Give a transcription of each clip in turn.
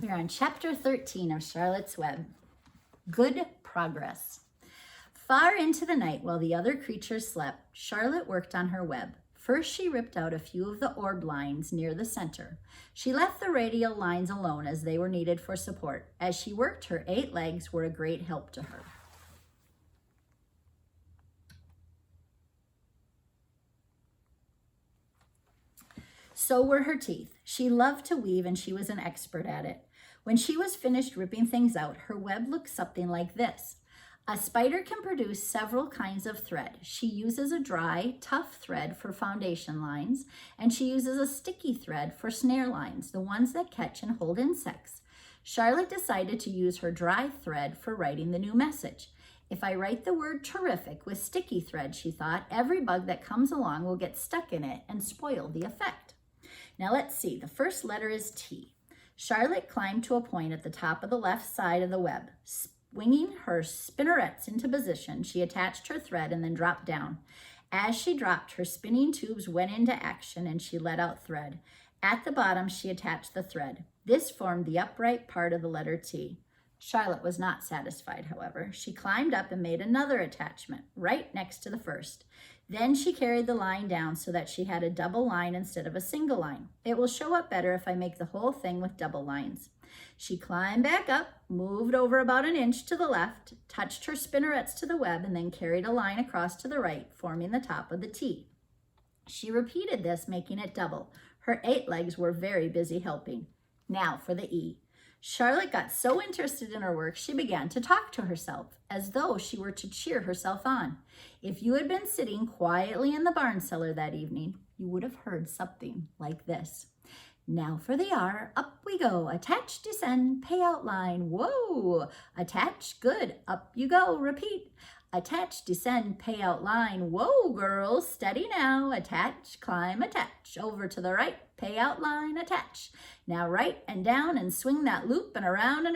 We're on chapter 13 of Charlotte's Web. Good progress. Far into the night, while the other creatures slept, Charlotte worked on her web. First, she ripped out a few of the orb lines near the center. She left the radial lines alone as they were needed for support. As she worked, her 8 legs were a great help to her. So were her teeth. She loved to weave and she was an expert at it. When she was finished ripping things out, her web looked something like this. A spider can produce several kinds of thread. She uses a dry, tough thread for foundation lines, and she uses a sticky thread for snare lines, the ones that catch and hold insects. Charlotte decided to use her dry thread for writing the new message. If I write the word terrific with sticky thread, she thought, every bug that comes along will get stuck in it and spoil the effect. Now let's see, the first letter is T. Charlotte climbed to a point at the top of the left side of the web. Swinging her spinnerets into position, she attached her thread and then dropped down. As she dropped, her spinning tubes went into action and she let out thread. At the bottom, she attached the thread. This formed the upright part of the letter T. Charlotte was not satisfied, however. She climbed up and made another attachment right next to the first. Then she carried the line down so that she had a double line instead of a single line. It will show up better if I make the whole thing with double lines. She climbed back up, moved over about an inch to the left, touched her spinnerets to the web, and then carried a line across to the right, forming the top of the T. She repeated this, making it double. Her 8 legs were very busy helping. Now for the E. Charlotte got so interested in her work, she began to talk to herself, as though she were to cheer herself on. If you had been sitting quietly in the barn cellar that evening, you would have heard something like this. Now for the R, up we go, attach, descend, pay out line, whoa, attach, good, up you go, repeat. Attach, descend, pay out line, whoa girls, steady now, attach, climb, attach, over to the right, pay out line, attach. Now right and down and swing that loop and around,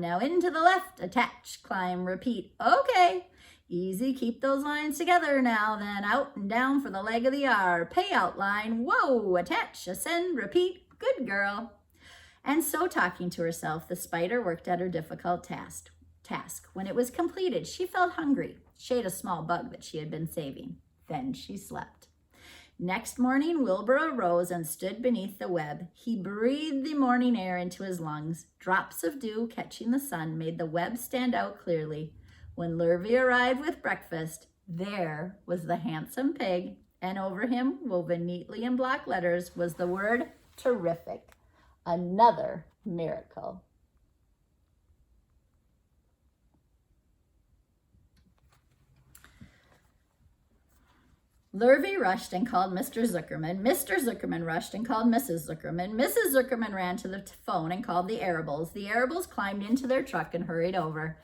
now into the left, attach, climb, repeat, okay. Easy, keep those lines together now, then out and down for the leg of the R, pay out line, whoa, attach, ascend, repeat, good girl. And so talking to herself, the spider worked at her difficult task. When it was completed, she felt hungry. She ate a small bug that she had been saving. Then she slept. Next morning, Wilbur arose and stood beneath the web. He breathed the morning air into his lungs. Drops of dew catching the sun made the web stand out clearly. When Lurvy arrived with breakfast, there was the handsome pig, and over him, woven neatly in block letters, was the word terrific. Another miracle. Lurvy rushed and called Mr. Zuckerman. Mr. Zuckerman rushed and called Mrs. Zuckerman. Mrs. Zuckerman ran to the phone and called the Arables. The Arables climbed into their truck and hurried over.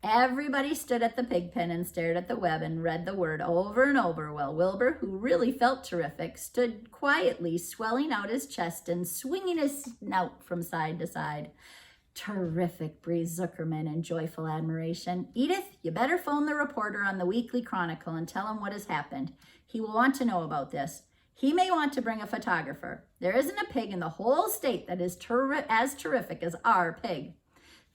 Everybody stood at the pig pen and stared at the web and read the word over and over, while Wilbur, who really felt terrific, stood quietly swelling out his chest and swinging his snout from side to side. Terrific, breathed Zuckerman in joyful admiration. Edith, you better phone the reporter on the Weekly Chronicle and tell him what has happened. He will want to know about this. He may want to bring a photographer. There isn't a pig in the whole state that is as terrific as our pig.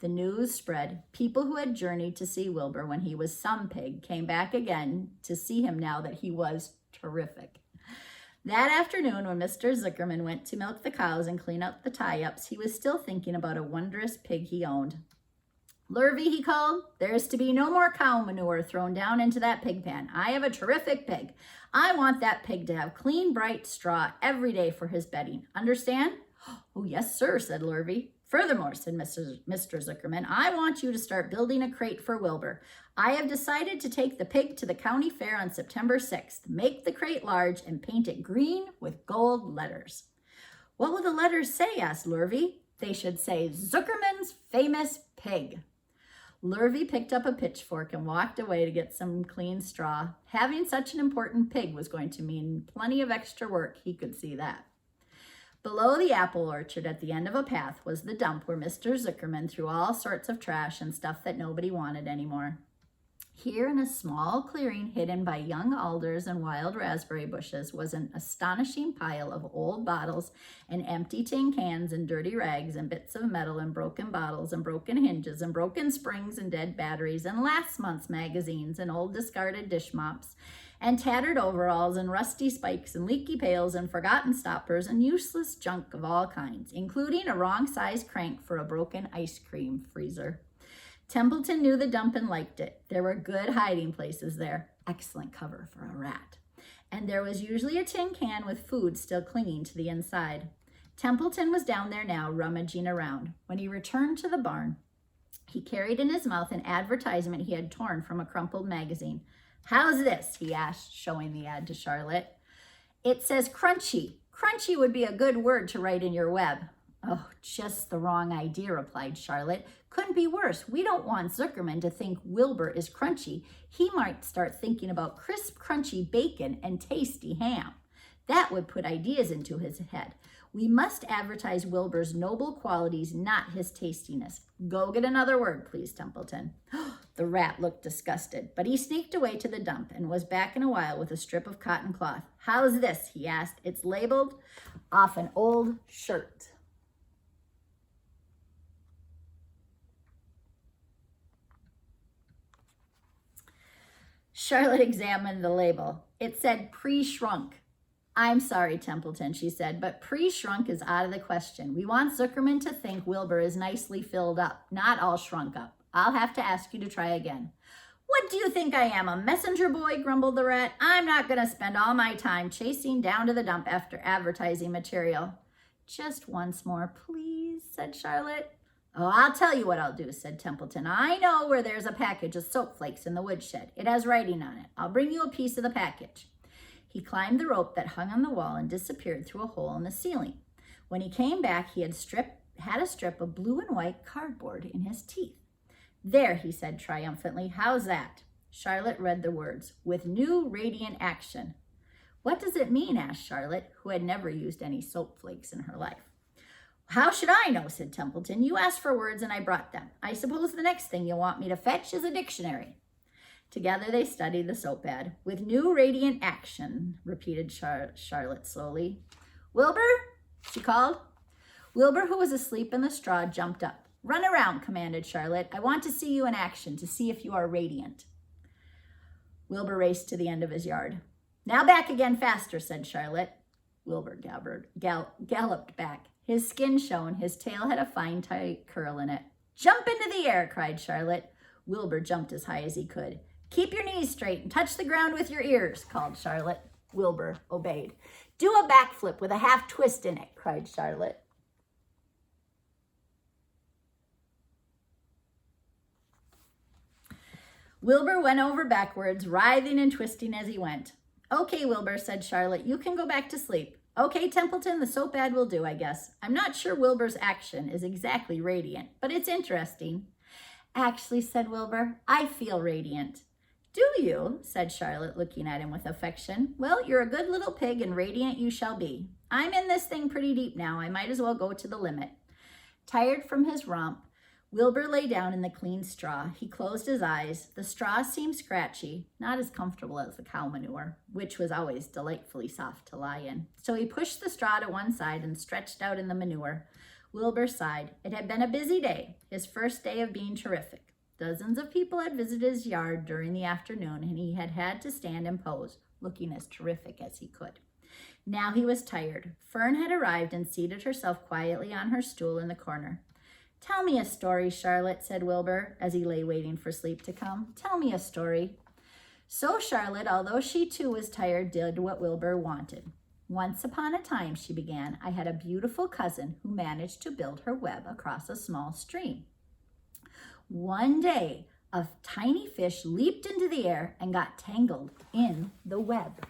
The news spread. People who had journeyed to see Wilbur when he was some pig came back again to see him now that he was terrific. That afternoon, when Mr. Zuckerman went to milk the cows and clean up the tie-ups, he was still thinking about a wondrous pig he owned. Lurvy, he called, there is to be no more cow manure thrown down into that pig pan. I have a terrific pig. I want that pig to have clean, bright straw every day for his bedding. Understand? Oh, yes, sir, said Lurvy. Furthermore, said Mr. Zuckerman, I want you to start building a crate for Wilbur. I have decided to take the pig to the county fair on September 6th. Make the crate large and paint it green with gold letters. What will the letters say? Asked Lurvy. They should say, Zuckerman's famous pig. Lurvy picked up a pitchfork and walked away to get some clean straw. Having such an important pig was going to mean plenty of extra work. He could see that. Below the apple orchard at the end of a path was the dump where Mr. Zuckerman threw all sorts of trash and stuff that nobody wanted anymore. Here in a small clearing hidden by young alders and wild raspberry bushes was an astonishing pile of old bottles and empty tin cans and dirty rags and bits of metal and broken bottles and broken hinges and broken springs and dead batteries and last month's magazines and old discarded dish mops and tattered overalls and rusty spikes and leaky pails and forgotten stoppers and useless junk of all kinds, including a wrong-sized crank for a broken ice cream freezer. Templeton knew the dump and liked it. There were good hiding places there. Excellent cover for a rat. And there was usually a tin can with food still clinging to the inside. Templeton was down there now, rummaging around. When he returned to the barn, he carried in his mouth an advertisement he had torn from a crumpled magazine. "How's this?" he asked, showing the ad to Charlotte. "It says crunchy. Crunchy would be a good word to write in your web." "Oh, just the wrong idea," replied Charlotte. "Couldn't be worse. We don't want Zuckerman to think Wilbur is crunchy. He might start thinking about crisp, crunchy bacon and tasty ham. That would put ideas into his head. We must advertise Wilbur's noble qualities, not his tastiness. Go get another word, please, Templeton." The rat looked disgusted, but he sneaked away to the dump and was back in a while with a strip of cotton cloth. "How's this?" he asked. "It's labeled off an old shirt." Charlotte examined the label. It said pre-shrunk. "I'm sorry, Templeton," she said, "but pre-shrunk is out of the question. We want Zuckerman to think Wilbur is nicely filled up, not all shrunk up. I'll have to ask you to try again." "What do you think I am, a messenger boy?" grumbled the rat. "I'm not going to spend all my time chasing down to the dump after advertising material." "Just once more, please," said Charlotte. "Oh, I'll tell you what I'll do," said Templeton. "I know where there's a package of soap flakes in the woodshed. It has writing on it. I'll bring you a piece of the package." He climbed the rope that hung on the wall and disappeared through a hole in the ceiling. When he came back, he had a strip of blue and white cardboard in his teeth. "There," he said triumphantly. "How's that?" Charlotte read the words, "with new radiant action." "What does it mean?" asked Charlotte, who had never used any soap flakes in her life. "How should I know?" said Templeton. "You asked for words and I brought them. I suppose the next thing you'll want me to fetch is a dictionary." Together they studied the soap ad. "With new radiant action," repeated Charlotte slowly. "Wilbur?" she called. Wilbur, who was asleep in the straw, jumped up. "Run around," commanded Charlotte. "I want to see you in action, to see if you are radiant." Wilbur raced to the end of his yard. "Now back again faster," said Charlotte. Wilbur galloped back. His skin shone. His tail had a fine, tight curl in it. "Jump into the air," cried Charlotte. Wilbur jumped as high as he could. "Keep your knees straight and touch the ground with your ears," called Charlotte. Wilbur obeyed. "Do a backflip with a half twist in it," cried Charlotte. Wilbur went over backwards, writhing and twisting as he went. "Okay, Wilbur," said Charlotte, "you can go back to sleep." "Okay, Templeton, the soap ad will do, I guess. I'm not sure Wilbur's action is exactly radiant, but it's interesting." "Actually," said Wilbur, "I feel radiant." "Do you?" said Charlotte, looking at him with affection. "Well, you're a good little pig, and radiant you shall be. I'm in this thing pretty deep now. I might as well go to the limit." Tired from his romp, Wilbur lay down in the clean straw. He closed his eyes. The straw seemed scratchy, not as comfortable as the cow manure, which was always delightfully soft to lie in. So he pushed the straw to one side and stretched out in the manure. Wilbur sighed. It had been a busy day, his first day of being terrific. Dozens of people had visited his yard during the afternoon, and he had had to stand and pose, looking as terrific as he could. Now he was tired. Fern had arrived and seated herself quietly on her stool in the corner. "Tell me a story, Charlotte," said Wilbur, as he lay waiting for sleep to come. "Tell me a story." So Charlotte, although she too was tired, did what Wilbur wanted. "Once upon a time," she began, "I had a beautiful cousin who managed to build her web across a small stream. One day, a tiny fish leaped into the air and got tangled in the web.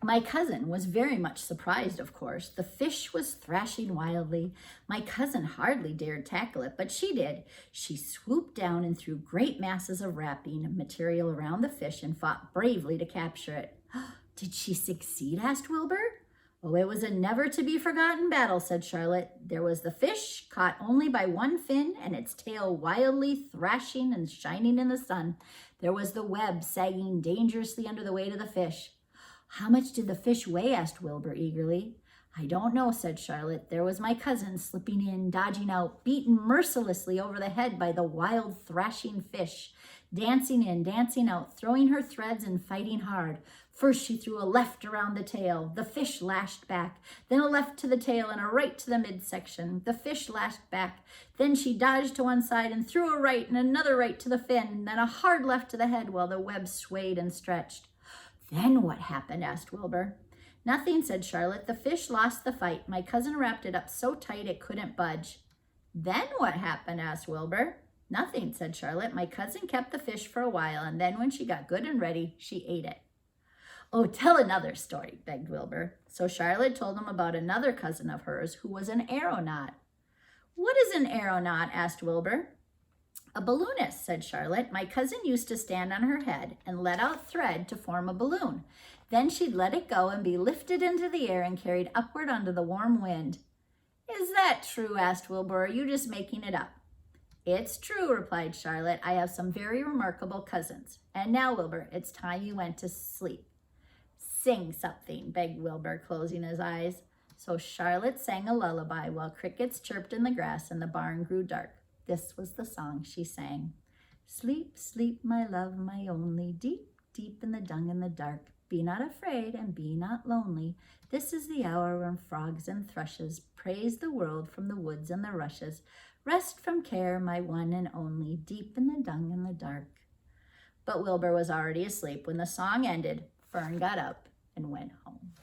My cousin was very much surprised, of course. The fish was thrashing wildly. My cousin hardly dared tackle it, but she did. She swooped down and threw great masses of wrapping material around the fish and fought bravely to capture it." "Did she succeed?" asked Wilbur. Oh, it was a never-to-be-forgotten battle, said Charlotte. There was the fish, caught only by one fin, and its tail wildly thrashing and shining in the sun. There was the web sagging dangerously under the weight of the fish. How much did the fish weigh? Asked Wilbur eagerly. I don't know, said Charlotte. There was my cousin slipping in, dodging out, beaten mercilessly over the head by the wild thrashing fish, dancing in, dancing out, throwing her threads and fighting hard. First she threw a left around the tail. The fish lashed back. Then a left to the tail and a right to the midsection. The fish lashed back. Then she dodged to one side and threw a right and another right to the fin, and then a hard left to the head while the web swayed and stretched. Then what happened? Asked Wilbur. Nothing, said Charlotte. The fish lost the fight. My cousin wrapped it up so tight it couldn't budge. Then what happened? Asked Wilbur. Nothing, said Charlotte. My cousin kept the fish for a while, and then when she got good and ready, she ate it. Oh, tell another story, begged Wilbur. So Charlotte told him about another cousin of hers who was an aeronaut. What is an aeronaut? Asked Wilbur. A balloonist, said Charlotte. My cousin used to stand on her head and let out thread to form a balloon. Then she'd let it go and be lifted into the air and carried upward onto the warm wind. Is that true? Asked Wilbur. Or are you just making it up? It's true, replied Charlotte. I have some very remarkable cousins. And now, Wilbur, it's time you went to sleep. Sing something, begged Wilbur, closing his eyes. So Charlotte sang a lullaby while crickets chirped in the grass and the barn grew dark. This was the song she sang. Sleep, sleep, my love, my only, deep, deep in the dung and the dark. Be not afraid and be not lonely. This is the hour when frogs and thrushes praise the world from the woods and the rushes. Rest from care, my one and only, deep in the dung and the dark. But Wilbur was already asleep. When the song ended, Fern got up and went home.